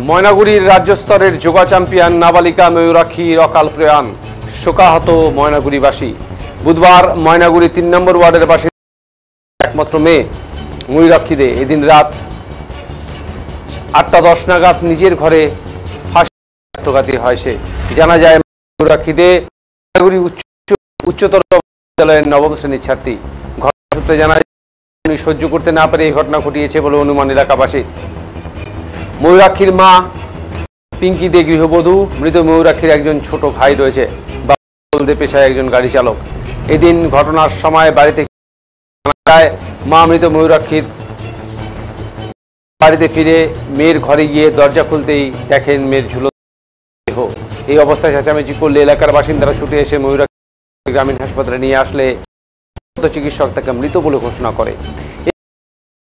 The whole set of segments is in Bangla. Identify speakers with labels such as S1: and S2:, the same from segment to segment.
S1: ময়নাগুড়ির রাজ্য স্তরের যোগা চ্যাম্পিয়ন নাবালিকা ময়ূরাক্ষীর অকাল প্রয়াণ, শোকাহত ময়নাগুড়িবাসী। বুধবার ময়নাগুড়ি ৩ নম্বর ওয়ার্ডের বাসিন্দা একমাত্র মেয়ে ময়ূরাক্ষী দে এদিন রাত ৮টা ১০ নাগাদ নিজের ঘরে আত্মঘাতী হয় সে। জানা যায় ময়ূরাক্ষী দে ময়নাগুড়ি উচ্চতর বিদ্যালয়ের ৯ম শ্রেণীর ছাত্রী। ঘটনা সূত্রে জানা যায় সহ্য করতে না পারে এই ঘটনা ঘটিয়েছে বলে অনুমান এলাকাবাসী। ময়ূরাক্ষীর মা পিঙ্কি দে গৃহবধূ। মৃত ময়ূরাক্ষীর একজন ছোট ভাই রয়েছে। বাবা পেশায় একজন গাড়ি চালক। এদিন ঘটনার সময় বাড়িতে মা মৃত ময়ূরাক্ষীর বাড়িতে ফিরে মেয়ের ঘরে গিয়ে দরজা খুলতেই দেখেন মেয়ের ঝুলন্ত দেহ। এই অবস্থায় চেঁচামেচি করলে এলাকার বাসিন্দারা ছুটে এসে ময়ূরাক্ষী গ্রামীণ হাসপাতালে নিয়ে আসলে চিকিৎসক তাকে মৃত বলে ঘোষণা করে।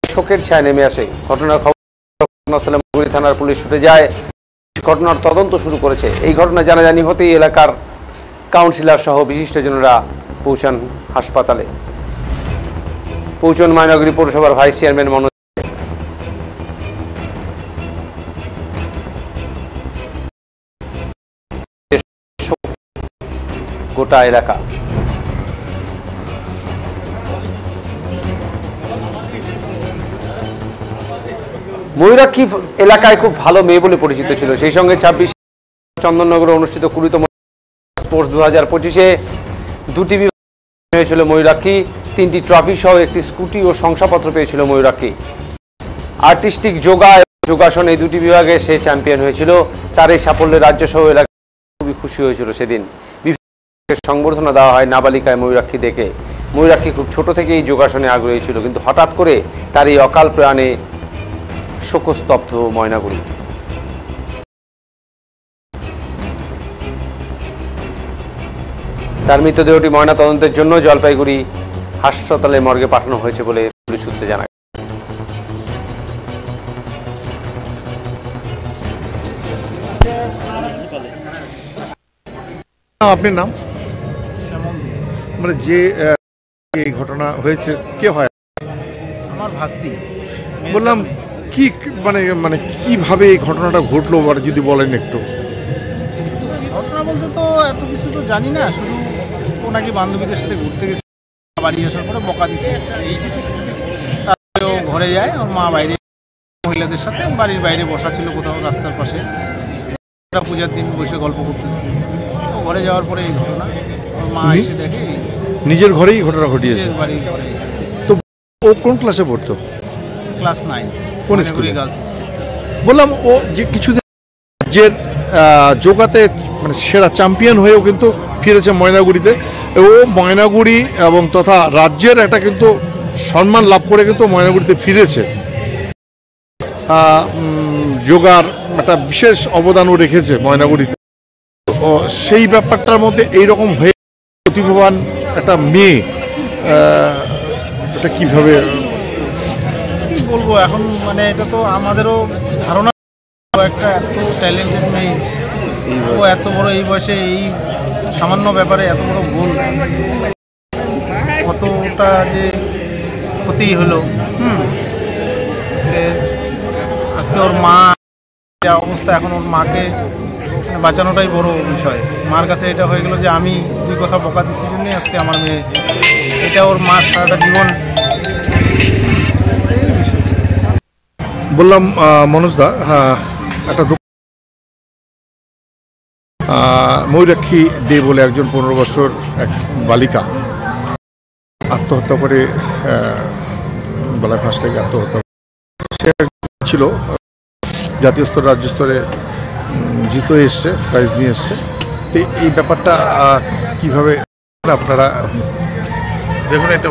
S1: শোকের ছায়া নেমে আসে। ঘটনার খবর ঘটনাস্থলে ময়নাগুড়ি থানার পুলিশ ছুটে যায়, ঘটনার তদন্ত শুরু করেছে। এই ঘটনা জানাজানি হতেই এলাকার কাউন্সিলর সহ বিশিষ্টজনেরা পৌঁছান হাসপাতালে। পৌঁছন ময়নাগুড়ি পৌরসভার ভাইস চেয়ারম্যান মনোজ। গোটা এলাকা ময়ূরাক্ষী এলাকায় খুব ভালো মেয়ে বলে পরিচিত ছিল। সেই সঙ্গে ২৬ চন্দননগরে অনুষ্ঠিত ২০তম স্পোর্টস ২০২৫-এ ২টি বিভাগ হয়েছিল ময়ূরাক্ষী। ৩টি ট্রফি সহ একটি স্কুটি ও শংসাপত্র পেয়েছিল ময়ূরাক্ষী। আর্টিস্টিক যোগা এবং যোগাসন এই ২টি বিভাগে সে চ্যাম্পিয়ন হয়েছিল। তার এই সাফল্যে রাজ্য সহ এলাকা খুবই খুশি হয়েছিল। সেদিন বিভিন্ন সংবর্ধনা দেওয়া হয় নাবালিকায় ময়ূরাক্ষী দেখে। ময়ূরাক্ষী খুব ছোট থেকেই যোগাসনে আগ্রহী ছিল, কিন্তু হঠাৎ করে তার এই অকাল প্রয়াণে শোকস্তব্ধ ময়নাগুড়ি। তার মৃতদেহটি ময়না তদন্তের জন্য জলপাইগুড়ি হাসপাতালে মর্গে পাঠানো হয়েছে বলে পুলিশ সূত্রে জানা গেছে।
S2: আপনার নাম? মানে যে এই ঘটনা হয়েছে কে হয়?
S3: আমার ভাস্তি।
S2: বললাম কি মানে মানে কিভাবে এই ঘটনাটা ঘটলো যদি বলেন একটু।
S3: ঘটনা বলতে তো এত কিছু তো জানি না, শুধু ও নাকি বান্ধবীদের সাথে ঘুরতে গেছে, বাড়ি আসার পরে বকা দিছে। তারপরে ও ঘরে যায়, ওর মা বাইরে মহিলাদের সাথে বাড়ির বাইরে বসা ছিল কোথাও রাস্তার পাশে, পূজার দিন বসে গল্প করতেছে। ও ঘরে যাওয়ার পরে এই ঘটনা, ওর মা এসে দেখে
S2: নিজের ঘরেই ঘটনা ঘটিয়েছে।
S3: বাড়ির ঘরে।
S2: তো ও কোন ক্লাসে পড়তো?
S3: ক্লাস 9।
S2: কোন স্কুলে? গার্লস। বললাম ও যে কিছুদিন রাজ্যের যোগাতে মানে সেরা চ্যাম্পিয়ন হয়েও কিন্তু ফিরেছে ময়নাগুড়িতে। ও ময়নাগুড়ি এবং তথা রাজ্যের একটা কিন্তু সম্মান লাভ করে কিন্তু ময়নাগুড়িতে ফিরেছে। যোগার একটা বিশেষ অবদানও রেখেছে ময়নাগুড়িতে। সেই ব্যাপারটার মধ্যে এইরকম হয়ে প্রতিভাবান একটা মেয়ে, এটা কিভাবে
S3: কি বলবো এখন, মানে এটা তো আমাদেরও ধারণা একটা এত ট্যালেন্টেড মেয়ে, ও এত বড় এই বয়সে এই সামান্য ব্যাপারে এত বড় ভুল, কতটা যে ক্ষতি হলো। আজকে ওর মা যা অবস্থা, এখন ওর মাকে বাঁচানোটাই বড় বিষয়। মার কাছে এটা হয়ে গেল যে আমি 2 কথা বকা দিচ্ছি জন্যই আজকে আমার মেয়ে, এটা ওর মা সারাটা জীবন।
S2: বললাম মনোজদা, একটা ময়ূরাক্ষী দে বলে একজন 15 বছর এক বালিকা আত্মহত্যা করে, গলায় ফাঁস লেগে আত্মহত্যা। সে ছিল জাতীয় স্তর রাজ্য স্তরে জিতে এসছে, প্রাইজ নিয়ে এসছে। তো এই ব্যাপারটা কিভাবে আপনারা
S4: দেখুন, এটা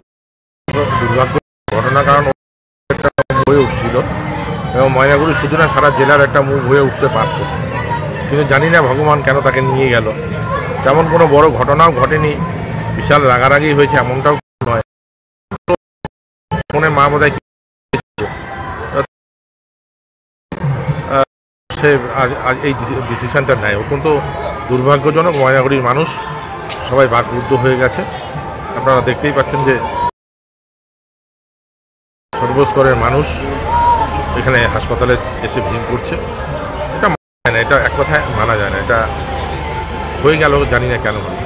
S4: দুর্ভাগ্য ঘটনা, কারণ একটা হয়ে উঠছিল এবং ময়নাগুড়ি শুধু না সারা জেলার একটা মুখ হয়ে উঠতে পারত, কিন্তু জানি না ভগবান কেন তাকে নিয়ে গেল। তেমন কোনো বড় ঘটনাও ঘটেনি, বিশাল রাগারাগি হয়েছে এমনটাও নয়। ফোনে মা বোধহয় সে আজ এই ডিসিশনটা নেয়, অত্যন্ত দুর্ভাগ্যজনক। ময়নাগুড়ির মানুষ সবাই বাকরুদ্ধ হয়ে গেছে। আপনারা দেখতেই পাচ্ছেন যে সর্বস্তরের মানুষ এখানে হাসপাতালে এসে ভিড় করছে। এটা না, এটা এক কথায় মানা যায় না, এটা হয়ে গেল, জানি না কেন হলো।